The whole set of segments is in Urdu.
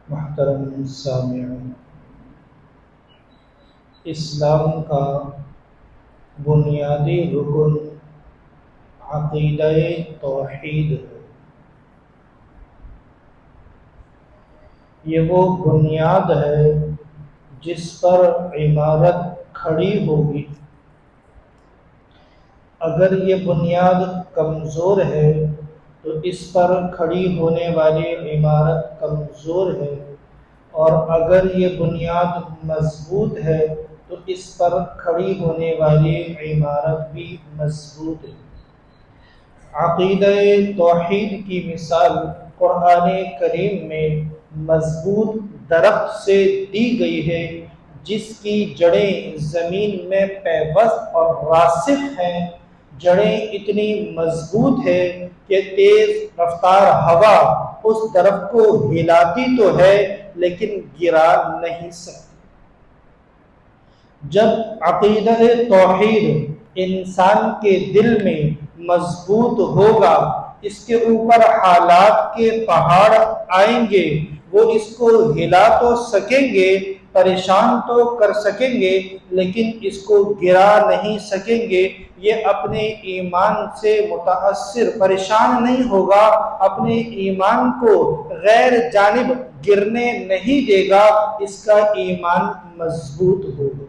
محترم سامعین، اسلام کا بنیادی رکن عقیدہ توحید ہے۔ یہ وہ بنیاد ہے جس پر عمارت کھڑی ہوگی۔ اگر یہ بنیاد کمزور ہے تو اس پر کھڑی ہونے والی عمارت کمزور ہے، اور اگر یہ بنیاد مضبوط ہے تو اس پر کھڑی ہونے والی عمارت بھی مضبوط ہے۔ عقیدہ توحید کی مثال قرآن کریم میں مضبوط درخت سے دی گئی ہے، جس کی جڑیں زمین میں پیوست اور راسخ ہیں۔ جڑیں اتنی مضبوط ہے کہ تیز رفتار ہوا اس درخت کو ہلاتی تو ہے لیکن گرا نہیں سکتی۔ جب عقیدہ توحید انسان کے دل میں مضبوط ہوگا، اس کے اوپر حالات کے پہاڑ آئیں گے، وہ اس کو ہلا تو سکیں گے، پریشان تو کر سکیں گے، لیکن اس کو گرا نہیں سکیں گے۔ یہ اپنے ایمان سے متاثر پریشان نہیں ہوگا، اپنے ایمان کو غیر جانب گرنے نہیں دے گا، اس کا ایمان مضبوط ہوگا۔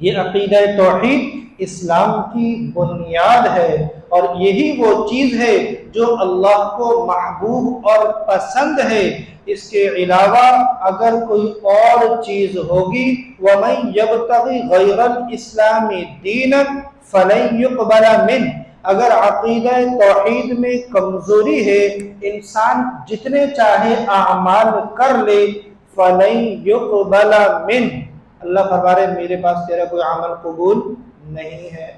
یہ عقیدہ توحید اسلام کی بنیاد ہے، اور یہی وہ چیز ہے جو اللہ کو محبوب اور پسند ہے۔ اس کے علاوہ اگر کوئی اور چیز ہوگی، وَمَن يَبْتَغِ غَيْرَ الْإِسْلَامِ دِينًا فَلَن يُقْبَلَ مِنْهُ۔ اگر عقیدہ توحید میں کمزوری ہے، انسان جتنے چاہے اعمال کر لے، فَلَن يُقْبَلَ مِنْهُ، اللہ فرما رہے میرے پاس تیرا کوئی عمل قبول نہیں ہے۔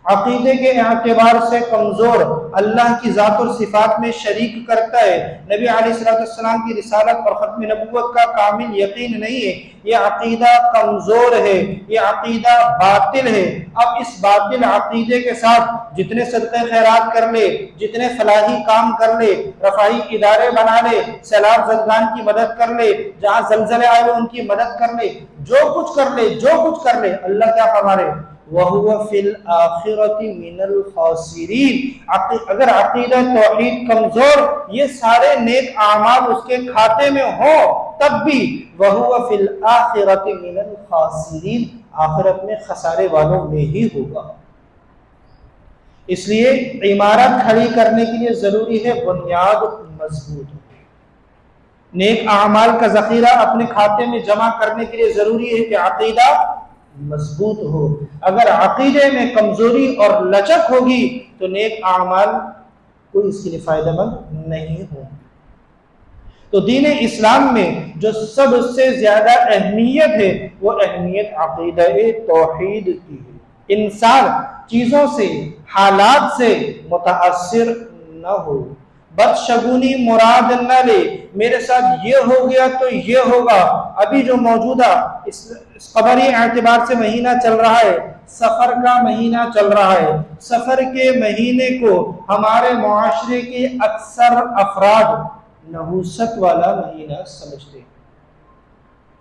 عقیدے کے اعتبار سے کمزور، اللہ کی ذات اور صفات میں شریک کرتا ہے، نبی علیہ السلام کی رسالت اور ختم نبوت کا کامل یقین نہیں ہے، یہ عقیدہ کمزور ہے، یہ عقیدہ باطل ہے۔ اب اس باطل عقیدے کے ساتھ جتنے صدقے خیرات کر لے، جتنے فلاحی کام کر لے، رفاہی ادارے بنا لے، سیلاب زدگان کی مدد کر لے، جہاں زلزلے آئے ہوئے ان کی مدد کر لے، جو کچھ کر لے، جو کچھ کر لے، اللہ کیا فرما رہے؟ وَهُوَ فِي الْآخِرَةِ مِنَ الْخَاسِرِينَ۔ اگر عقیدہ توحید کمزور، یہ سارے نیک اعمال اس کے کھاتے میں ہوں، تب بھی وَهُوَ فِي الْآخِرَةِ مِنَ الْخَاسِرِينَ، آخرت میں خسارے والوں میں ہی ہوگا۔ اس لیے عمارت کھڑی کرنے کے لیے ضروری ہے بنیاد مضبوط ہو۔ نیک اعمال کا ذخیرہ اپنے کھاتے میں جمع کرنے کے لیے ضروری ہے کہ عقیدہ مضبوط ہو۔ اگر عقیدے میں کمزوری اور لچک ہوگی تو نیک اعمال کوئی اس کے لیے فائدہ مند نہیں ہوں۔ تو دین اسلام میں جو سب سے زیادہ اہمیت ہے وہ اہمیت عقیدہ توحید کی ہے۔ انسان چیزوں سے، حالات سے متاثر نہ ہو، بدشگونی مراد نہ لے، میرے ساتھ یہ ہو گیا تو یہ ہوگا۔ ابھی جو موجودہ اس قمری اعتبار سے مہینہ چل رہا ہے، سفر کا مہینہ چل رہا ہے، سفر کے مہینے کو ہمارے معاشرے کے اکثر افراد نحوست والا مہینہ سمجھتے ہیں۔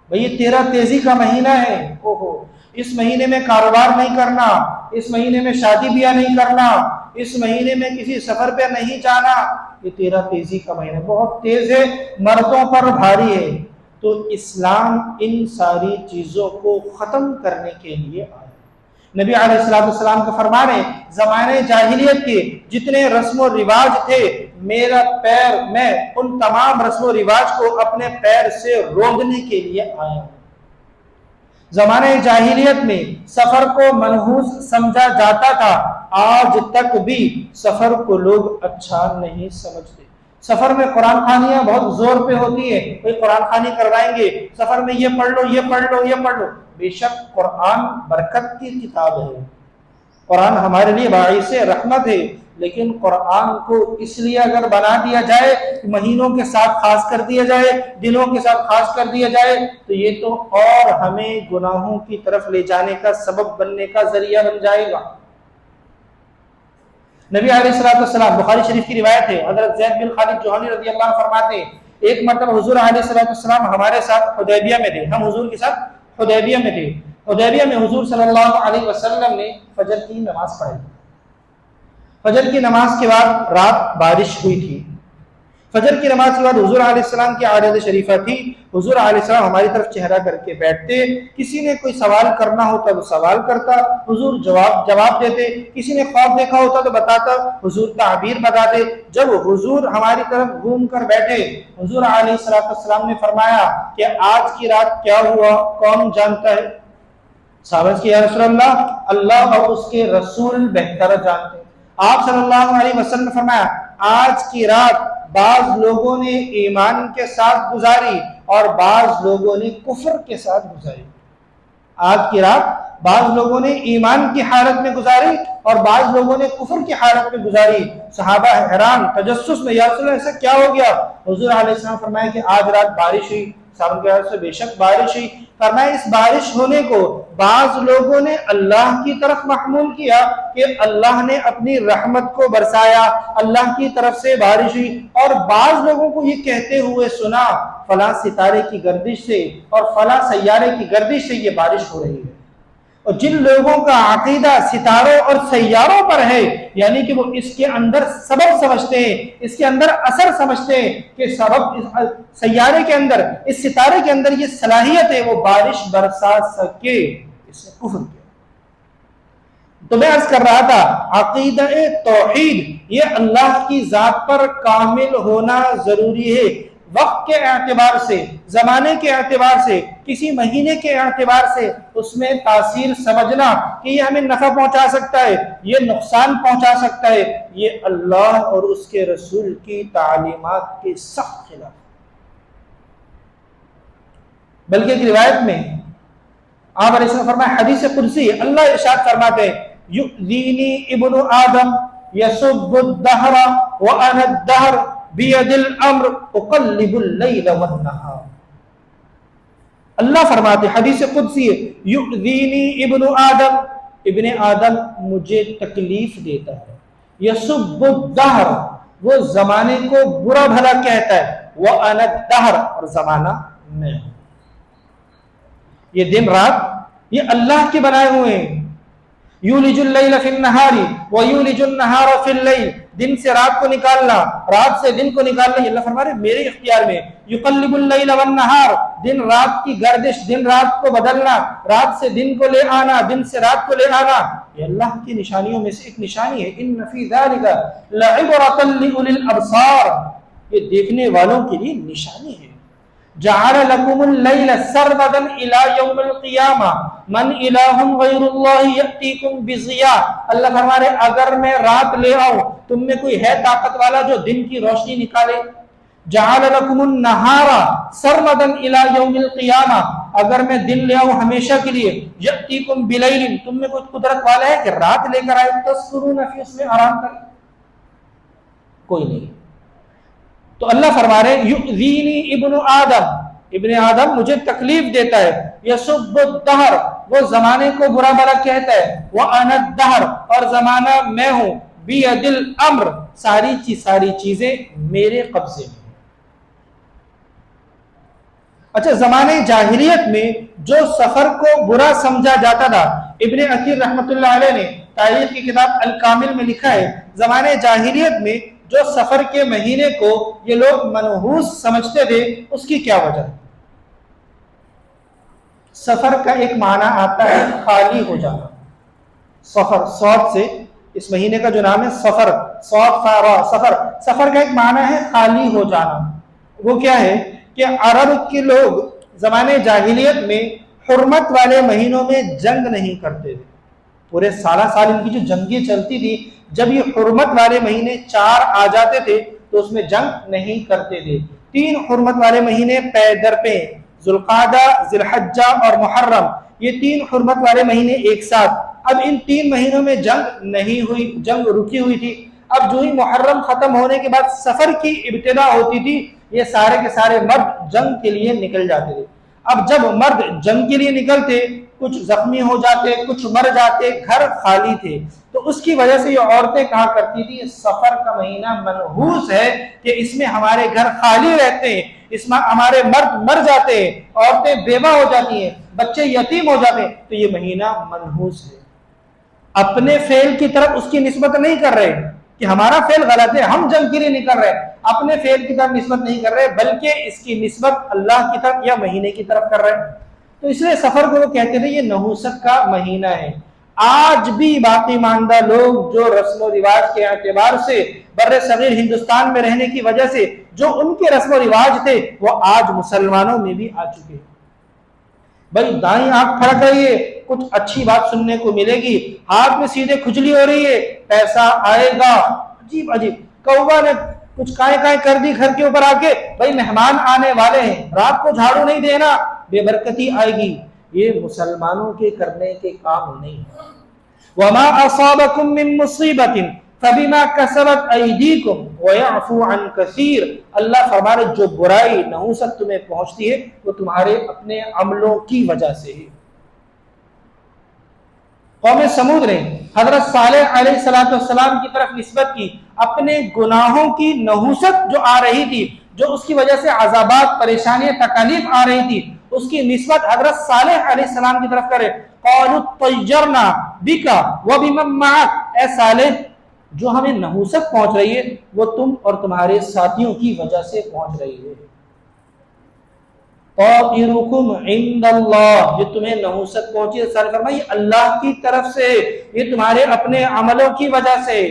بھئی یہ تیرا تیزی کا مہینہ ہے، اس مہینے میں کاروبار نہیں کرنا، اس مہینے میں شادی بیاہ نہیں کرنا، اس مہینے میں کسی سفر پہ نہیں جانا، یہ تیرا تیزی کا مہینہ بہت تیز ہے، مردوں پر بھاری ہے۔ تو اسلام ان ساری چیزوں کو ختم کرنے کے لیے آیا۔ نبی علیہ السلام کا فرمان ہے، زمانے جاہلیت کے جتنے رسم و رواج تھے، میرا پیر، میں ان تمام رسم و رواج کو اپنے پیر سے روندنے کے لیے آیا ہوں۔ زمانے جاہلیت میں سفر کو منحوس سمجھا جاتا تھا، آج تک بھی سفر کو لوگ اچھا نہیں سمجھتے۔ سفر میں قرآن خوانیاں بہت زور پہ ہوتی ہے، کوئی قرآن خوانی کروائیں گے، سفر میں یہ پڑھ لو، یہ پڑھ لو، یہ پڑھ لو۔ بے شک قرآن برکت کی کتاب ہے، قرآن ہمارے لیے باعث رحمت ہے، لیکن قرآن کو اس لیے اگر بنا دیا جائے، مہینوں کے ساتھ خاص کر دیا جائے، دنوں کے ساتھ خاص کر دیا جائے، تو یہ تو اور ہمیں گناہوں کی طرف لے جانے کا سبب بننے کا ذریعہ بن جائے گا۔ نبی علیہ السلام، بخاری شریف کی روایت ہے، حضرت زید بن خالد جوہنی رضی اللہ عنہ فرماتے ہیں، ایک مرتبہ حضور علیہ السلام ہمارے ساتھ حدیبیہ میں تھے، ہم حضور کے ساتھ حدیبیہ میں تھے۔ حدیبیہ میں حضور صلی اللہ علیہ وسلم نے فجر کی نماز پڑھی۔ فجر کی نماز کے بعد رات بارش ہوئی تھی۔ فجر کی نماز کے بعد حضور علیہ السلام کی عادت شریفہ تھی، حضور علیہ السلام ہماری طرف چہرہ کر کے بیٹھتے، کسی نے کوئی سوال کرنا ہوتا تو سوال کرتا، حضور جواب دیتے، کسی نے خواب دیکھا ہوتا تو بتاتا، حضور تعبیر بتاتے۔ جب حضور ہماری طرف گھوم کر بیٹھے، حضور علیہ السلام نے فرمایا کہ آج کی رات کیا ہوا کون جانتا ہے؟ صحابہ کہ یا رسول اللہ اور اس کے رسول بہتر جانتے ہیں۔ آپ صلی اللہ علیہ وسلم نے فرمایا آج کی رات بعض لوگوں نے ایمان کے ساتھ گزاری اور بعض لوگوں نے کفر کے ساتھ گزاری۔ آج کی رات بعض لوگوں نے ایمان کی حالت میں گزاری اور بعض لوگوں نے کفر کی حالت میں گزاری۔ صحابہ حیران تجسس میں، یا رسول اللہ ایسا کیا ہو گیا؟ حضور علیہ السلام فرمایا کہ آج رات بارش ہوئی۔ صحابہ کے حضرت سے بے شک بارش ہوئی۔ فرمایا اس بارش ہونے کو بعض لوگوں نے اللہ کی طرف محمول کیا کہ اللہ نے اپنی رحمت کو برسایا، اللہ کی طرف سے بارش ہوئی، اور بعض لوگوں کو یہ کہتے ہوئے سنا فلاں ستارے کی گردش سے اور فلاں سیارے کی گردش سے یہ بارش ہو رہی ہے۔ اور جن لوگوں کا عقیدہ ستاروں اور سیاروں پر ہے، یعنی کہ وہ اس کے اندر سبب سمجھتے ہیں، اس کے اندر اثر سمجھتے ہیں کہ سبب سیارے کے اندر، اس ستارے کے اندر یہ صلاحیت ہے وہ بارش برسا سکے، اس نے کفر کیا۔ تو میں عرض کر رہا تھا عقیدہ توحید یہ اللہ کی ذات پر کامل ہونا ضروری ہے۔ وقت کے اعتبار سے، زمانے کے اعتبار سے، کسی مہینے کے اعتبار سے اس میں تاثیر سمجھنا کہ یہ ہمیں نفع پہنچا سکتا ہے، یہ نقصان پہنچا سکتا ہے، یہ اللہ اور اس کے رسول کی تعلیمات کے سخت خلاف۔ بلکہ ایک روایت میں آپ علیہ السلام فرمائے، حدیث قدسی اللہ ارشاد فرماتے ہیں یؤذینی ابن آدم یسب الدہر وانا الدہر بید الامر اقلب اللیل والنہار۔ اللہ فرماتے حدیث قدسی یؤذینی ابن آدم، ابن آدم مجھے تکلیف دیتا ہے، یسب الدہر وہ زمانے کو برا بھلا کہتا ہے، وانا الدہر اور زمانہ میں ہوں۔ یہ دن رات یہ اللہ کے بنائے ہوئے ہیں۔ یولج اللیل فی النہار ویولج النہار فی اللیل، دن سے رات کو نکالنا، رات سے دن کو نکالنا، یہ اللہ فرما رہے میرے اختیار میں۔ یقلب اللیل والنہار، دن رات کی گردش، دن رات کو بدلنا، رات سے دن کو لے آنا، دن سے رات کو لے آنا، یہ اللہ کی نشانیوں میں سے ایک نشانی ہے۔ ان فی ذلک لعبرۃ لاولی الابصار، یہ دیکھنے والوں کے لیے نشانی ہے۔ جعل لكم الليل سرمدا الى يوم القيامه من اله غير الله ياتيكم بضياء، اللہ فرما رہے اگر میں رات لے آؤں تم میں کوئی ہے طاقت والا جو دن کی روشنی نکالے۔ جعل لكم النهار سرمدا الى يوم القيامه، اگر میں دن لے آؤں ہمیشہ کے لیے، ياتيكم بليل، تم میں کوئی قدرت والا ہے کہ رات لے کر آئے، تسکرون فی، اس میں آرام کرے، کوئی نہیں۔ تو اللہ فرما رہے یؤذینی ابن آدم، ابن آدم مجھے تکلیف دیتا ہے، یسب الدہر وہ زمانے کو برا بھلا کہتا ہے، وانا الدہر اور زمانہ میں ہوں، بید الامر ساری چیزیں میرے قبضے میں۔ اچھا، زمانے جاہلیت میں جو سفر کو برا سمجھا جاتا تھا، ابن اثیر رحمۃ اللہ علیہ نے تاریخ کی کتاب الکامل میں لکھا ہے، زمانے جاہلیت میں جو سفر کے مہینے کو یہ لوگ منحوس سمجھتے تھے، اس کی کیا وجہ؟ سفر کا ایک معنی آتا ہے خالی ہو جانا، سفر، صاد سے اس مہینے کا جو نام ہے سفر، صاد فارا سفر، سفر کا ایک معنی ہے خالی ہو جانا۔ وہ کیا ہے کہ عرب کے لوگ زمانے جاہلیت میں حرمت والے مہینوں میں جنگ نہیں کرتے تھے، پورے سالہ سال ان کی جو جنگیں چلتی تھی، جب یہ حرمت والے مہینے 4 آ جاتے تھے تو اس میں جنگ نہیں کرتے تھے۔ 3 حرمت والے مہینے پے در پہ، ذوالقعدہ، ذی الحجہ اور محرم، یہ 3 حرمت والے مہینے ایک ساتھ۔ اب ان 3 مہینوں میں جنگ نہیں ہوئی، جنگ رکی ہوئی تھی۔ اب جو ہی محرم ختم ہونے کے بعد سفر کی ابتدا ہوتی تھی، یہ سارے کے سارے مرد جنگ کے لیے نکل جاتے تھے۔ اب جب مرد جنگ کے لیے نکلتے کچھ زخمی ہو جاتے، کچھ مر جاتے، گھر خالی تھے. تو اس کی وجہ سے یہ عورتیں کہا کرتی تھی سفر کا مہینہ منحوس ہے کہ اس میں ہمارے گھر خالی رہتے ہیں، اس میں ہمارے مرد مر جاتے ہیں، عورتیں بیوہ ہو جاتی ہیں، بچے یتیم ہو جاتے ہیں، تو یہ مہینہ منحوس ہے. اپنے فعل کی طرف اس کی نسبت نہیں کر رہے کہ ہمارا فعل غلط ہے، ہم جنگ کے لیے نہیں کر رہے، اپنے فعل کی طرف نسبت نہیں کر رہے، بلکہ اس کی نسبت اللہ کی طرف یا مہینے کی طرف کر رہے. تو اس لیے سفر کو وہ کہتے تھے یہ نحوست کا مہینہ ہے. آج بھی باقی ماندہ لوگ جو رسم و رواج کے اعتبار سے بر صغیر ہندوستان میں رہنے کی وجہ سے جو ان کے رسم و رواج تھے وہ آج مسلمانوں میں بھی آ چکے ہیں. بھائی دائیں آنکھ پھڑک رہی ہے، کچھ اچھی بات سننے کو ملے گی، ہاتھ میں سیدھے کھجلی ہو رہی ہے، پیسہ آئے گا، عجیب عجیب. کوا نے کچھ کائیں کائیں کر دی گھر کے اوپر آ کے، بھائی مہمان آنے والے ہیں، رات کو جھاڑو نہیں دینا، بے برکتی آئے گی. یہ مسلمانوں کے کرنے کے کام نہیں. وما اصابکم من مصیبت فبما کسبت ایدیکم ویعفو عن کثیر. اللہ فرمانے جو برائی نحوست تمہیں پہنچتی ہے وہ تمہارے اپنے عملوں کی وجہ سے ہے. قوم سمود نے حضرت صالح علیہ السلام کی طرف نسبت کی اپنے گناہوں کی نحوست جو آ رہی تھی، جو اس کی وجہ سے عذابات، پریشانیاں، تکالیف آ رہی تھی، اس کی نسبت حضرت صالح علیہ السلام کی طرف کرے. قالوا طیرنا بک وبمن معک. اے صالح جو ہمیں نحوست پہنچ رہی ہے وہ تم اور تمہارے ساتھیوں کی وجہ سے پہنچ رہی ہے. طائرکم عند اللہ، یہ تمہیں نحوست پہنچی ہے صالح فرمایا یہ اللہ کی طرف سے، یہ تمہارے اپنے عملوں کی وجہ سے.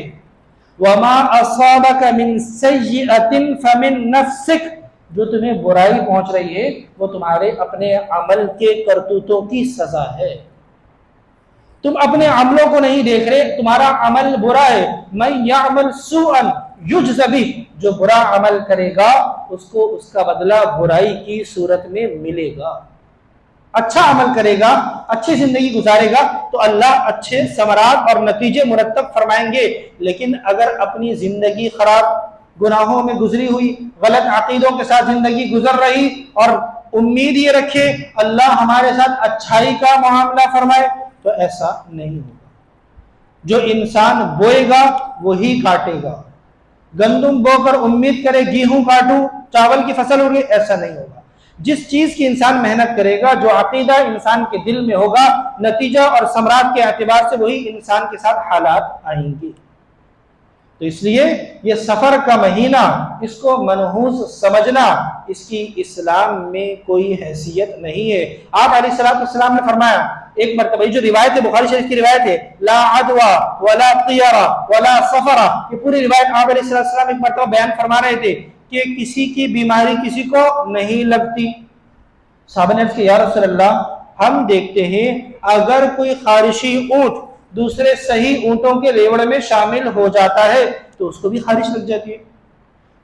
وما اصابک من سیئۃ فمن نفسک، جو تمہیں برائی پہنچ رہی ہے وہ تمہارے اپنے عمل کے کرتوتوں کی سزا ہے. تم اپنے عملوں کو نہیں دیکھ رہے، تمہارا عمل برا ہے. من یعمل سوءا یجز بہ، جو برا عمل کرے گا اس کو اس کا بدلہ برائی کی صورت میں ملے گا. اچھا عمل کرے گا، اچھی زندگی گزارے گا تو اللہ اچھے ثمرات اور نتیجے مرتب فرمائیں گے. لیکن اگر اپنی زندگی خراب گناہوں میں گزری ہوئی، غلط عقیدوں کے ساتھ زندگی گزر رہی اور امید یہ رکھے اللہ ہمارے ساتھ اچھائی کا معاملہ فرمائے، تو ایسا نہیں ہوگا. جو انسان بوئے گا وہی کاٹے گا. گندم بو کر امید کرے گیہوں کاٹوں چاول کی فصل ہوگی، ایسا نہیں ہوگا. جس چیز کی انسان محنت کرے گا، جو عقیدہ انسان کے دل میں ہوگا، نتیجہ اور ثمرات کے اعتبار سے وہی انسان کے ساتھ حالات آئیں گے. تو اس لیے یہ سفر کا مہینہ، اس کو منحوس سمجھنا، اس کی اسلام میں کوئی حیثیت نہیں ہے. آپ علیہ السلام نے فرمایا ایک مرتبہ، جو روایت ہے بخاری شریف کی روایت ہے، لا عدوى ولا طیرہ ولا سفرہ، یہ پوری روایت آپ علیہ السلام ایک مرتبہ بیان فرما رہے تھے کہ کسی کی بیماری کسی کو نہیں لگتی. صحابہ نے عرض کیا یا رسول اللہ ہم دیکھتے ہیں اگر کوئی خارشی اونٹ دوسرے صحیح اونٹوں کے ریوڑ میں شامل ہو جاتا ہے تو اس کو بھی خارش لگ جاتی ہے.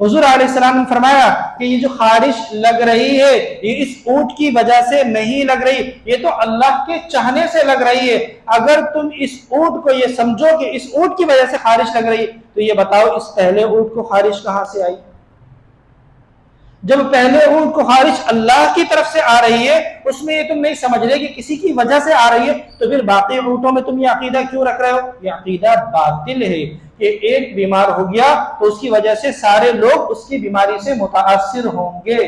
حضور علیہ السلام نے فرمایا کہ یہ جو خارش لگ رہی ہے یہ اس اونٹ کی وجہ سے نہیں لگ رہی، یہ تو اللہ کے چاہنے سے لگ رہی ہے. اگر تم اس اونٹ کو یہ سمجھو کہ اس اونٹ کی وجہ سے خارش لگ رہی تو یہ بتاؤ اس پہلے اونٹ کو خارش کہاں سے آئی؟ جب پہلے اونٹ کو خارش اللہ کی طرف سے آ رہی ہے، اس میں یہ تم نہیں سمجھ رہے کہ کسی کی وجہ سے آ رہی ہے، تو پھر باقی اونٹوں میں تم یہ عقیدہ کیوں رکھ رہے ہو؟ یہ عقیدہ باطل ہے کہ ایک بیمار ہو گیا تو اس کی وجہ سے سارے لوگ اس کی بیماری سے متاثر ہوں گے.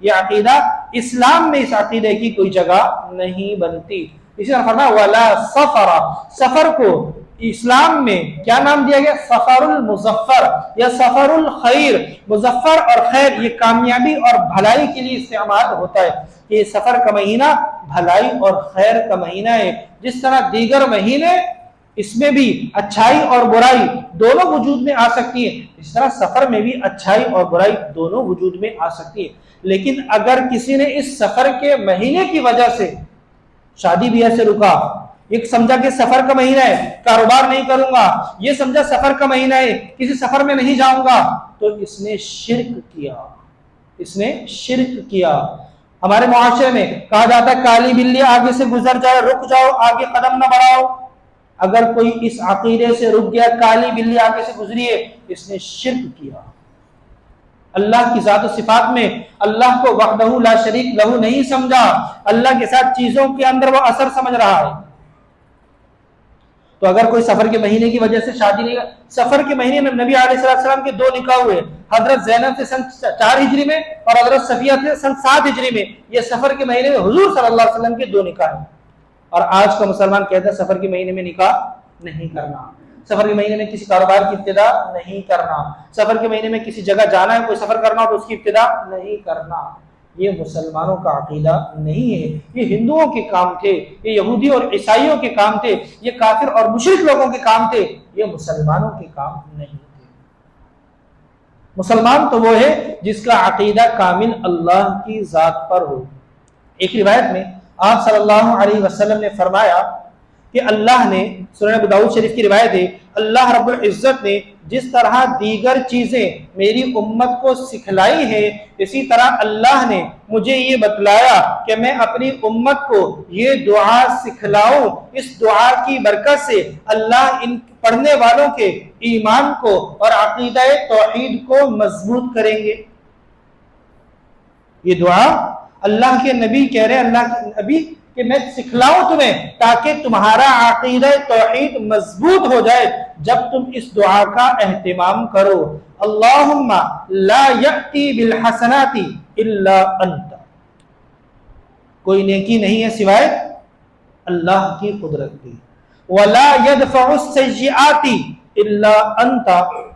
یہ عقیدہ اسلام میں اس عقیدے کی کوئی جگہ نہیں بنتی. اسی طرح فرمایا ولا سفر، سفر کو اسلام میں کیا نام دیا گیا؟ سفر المظفر یا سفر الخیر. مظفر اور خیر یہ کامیابی اور بھلائی کے لیے استعمال ہوتا ہے کہ یہ سفر کا مہینہ بھلائی اور خیر کا مہینہ ہے. جس طرح دیگر مہینے اس میں بھی اچھائی اور برائی دونوں وجود میں آ سکتی ہے، اس طرح سفر میں بھی اچھائی اور برائی دونوں وجود میں آ سکتی ہے. لیکن اگر کسی نے اس سفر کے مہینے کی وجہ سے شادی بیاہ سے رکا، یہ سمجھا کہ سفر کا مہینہ ہے کاروبار نہیں کروں گا، یہ سمجھا سفر کا مہینہ ہے کسی سفر میں نہیں جاؤں گا، تو اس نے شرک کیا. اس نے شرک کیا. ہمارے معاشرے میں کہا جاتا ہے کالی بلی آگے سے گزر جائے رک جاؤ، آگے قدم نہ بڑھاؤ. اگر کوئی اس عقیدے سے رک گیا کالی بلی آگے سے گزری ہے، اس نے شرک کیا. اللہ کی ذات و صفات میں اللہ کو وحدہ لا شریک لہو نہیں سمجھا، اللہ کے ساتھ چیزوں کے اندر وہ اثر سمجھ رہا ہے۔ تو اگر کوئی سفر کے مہینے کی وجہ سے شادی نہیں، سفر کے مہینے میں نبی علیہ السلام کے 2 نکاح ہوئے، حضرت زینب سے سن 4 ہجری میں اور حضرت صفیہ سے سن 7 ہجری میں، یہ سفر کے مہینے میں حضور صلی اللہ علیہ وسلم کے 2 نکاح ہیں۔ اور آج کا مسلمان کہتا ہے سفر کے مہینے میں نکاح نہیں کرنا، سفر کے مہینے میں کسی کاروبار کی ابتدا نہیں کرنا، سفر کے مہینے میں کسی جگہ جانا ہے، کوئی سفر کرنا ہو تو اس کی ابتدا نہیں کرنا۔ یہ مسلمانوں کا عقیدہ نہیں ہے، یہ ہندوؤں کے کام تھے، یہ یہودی اور عیسائیوں کے کام تھے، یہ کافر اور مشرک لوگوں کے کام تھے، یہ مسلمانوں کے کام نہیں تھے۔ مسلمان تو وہ ہے جس کا عقیدہ کامل اللہ کی ذات پر ہو۔ ایک روایت میں آپ صلی اللہ علیہ وسلم نے فرمایا کہ اللہ نے، سنن ابو داؤد شریف کی روایت ہے، اللہ رب العزت نے جس طرح دیگر چیزیں میری امت کو سکھلائی ہیں، اسی طرح اللہ نے مجھے یہ بتلایا کہ میں اپنی امت کو یہ دعا سکھلاؤں۔ اس دعا کی برکت سے اللہ ان پڑھنے والوں کے ایمان کو اور عقیدہ توحید کو مضبوط کریں گے۔ یہ دعا اللہ کے نبی کہہ رہے ہیں، اللہ کے نبی کہ میں سکھلاؤں تمہیں تاکہ تمہارا عقیدہ توحید مضبوط ہو جائے جب تم اس دعا کا اہتمام کرو۔ اللہم لا یأتی بالحسنات الا انت، کوئی نیکی نہیں ہے سوائے اللہ کی قدرت کی۔ ولا يدفع السیئات الا انت،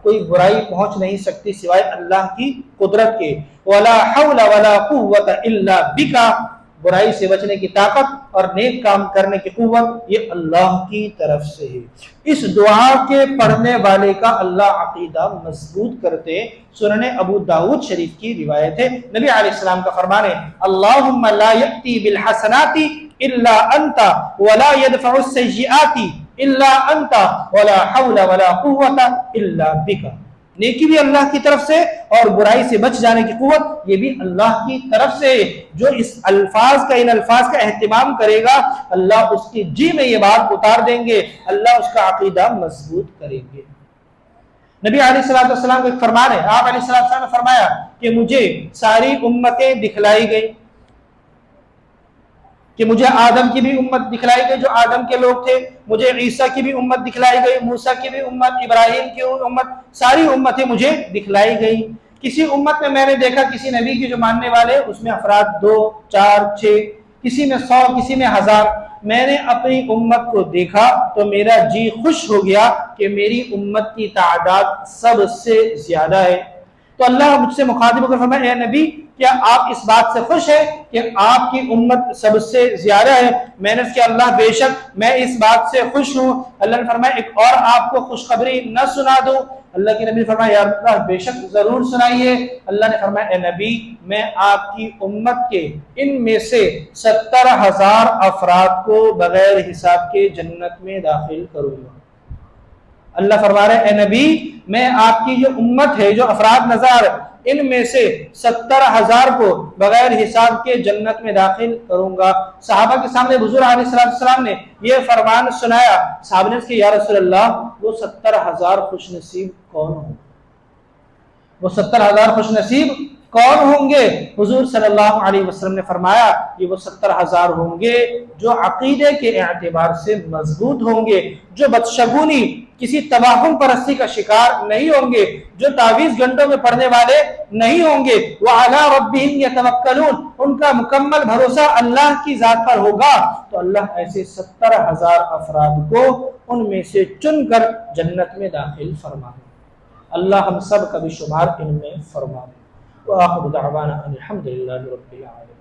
کوئی برائی پہنچ نہیں سکتی سوائے اللہ کی قدرت کے۔ ولا حول ولا قوت الا بک، برائی سے بچنے کی طاقت اور نیک کام کرنے کی قوت یہ اللہ کی طرف سے ہے۔ اس دعا کے پڑھنے والے کا اللہ عقیدہ مضبوط کرتے۔ سنن ابو داؤد شریف کی روایت ہے، نبی علیہ السلام کا فرمان ہے، اللہم لا یأتی بالحسنات الا انت ولا يدفع السیئات الا انت ولا حول ولا قوت الا بک۔ نیکی بھی اللہ کی طرف سے اور برائی سے بچ جانے کی قوت یہ بھی اللہ کی طرف سے۔ جو اس الفاظ کا، ان الفاظ کا اہتمام کرے گا اللہ اس کی جی میں یہ بات اتار دیں گے، اللہ اس کا عقیدہ مضبوط کریں گے۔ نبی علیہ السلام کو ایک فرمان ہے، آپ علیہ السلام نے فرمایا کہ مجھے ساری امتیں دکھلائی گئی، کہ مجھے آدم کی بھی امت دکھلائی گئی جو آدم کے لوگ تھے، مجھے عیسیٰ کی بھی امت دکھلائی گئی، موسیٰ کی بھی امت، ابراہیم کی امت، ساری امتیں مجھے دکھلائی گئی۔ کسی امت میں نے دیکھا کسی نبی کی جو ماننے والے اس میں افراد 2 4 6، کسی میں 100، کسی میں 1000۔ میں نے اپنی امت کو دیکھا تو میرا جی خوش ہو گیا کہ میری امت کی تعداد سب سے زیادہ ہے۔ تو اللہ مجھ سے مخاطب ہو کر فرمایا، اے نبی کیا آپ اس بات سے خوش ہیں کہ آپ کی امت سب سے زیادہ ہے؟ میں نے کہا اللہ بے شک میں اس بات سے خوش ہوں۔ اللہ نے فرمایا ایک اور آپ کو خوشخبری نہ سنا دوں؟ اللہ کے نبی نے فرمایا یا اللہ بے شک ضرور سنائیے۔ اللہ نے فرمایا اے نبی میں آپ کی امت کے ان میں سے 70,000 افراد کو بغیر حساب کے جنت میں داخل کروں گا۔ اللہ فرما رہے اے نبی میں آپ کی جو امت ہے، جو افراد نظر ان میں سے 70,000 کو بغیر حساب کے جنت میں داخل کروں گا۔ صحابہ کے سامنے حضور علیہ السلام نے یہ فرمان سنایا، صحابہ نے کہا یا رسول اللہ وہ 70,000 خوش نصیب کون ہوں؟ وہ 70,000 خوش نصیب کون ہوں گے؟ حضور صلی اللہ علیہ وسلم نے فرمایا یہ وہ 70,000 ہوں گے جو عقیدے کے اعتبار سے مضبوط ہوں گے، جو بدشگونی کسی توہم پرستی کا شکار نہیں ہوں گے، جو تعویذ گھنٹوں میں پڑھنے والے نہیں ہوں گے، وَعَلَىٰ رَبِّهِمْ يَتَوَكَّلُونَ ان کا مکمل بھروسہ اللہ کی ذات پر ہوگا۔ تو اللہ ایسے 70,000 افراد کو ان میں سے چن کر جنت میں داخل فرما دے۔ اللہ ہم سب کا بھی شمار ان میں فرما دے۔ وآخر دعوانا ان الحمد للہ رب العالمین۔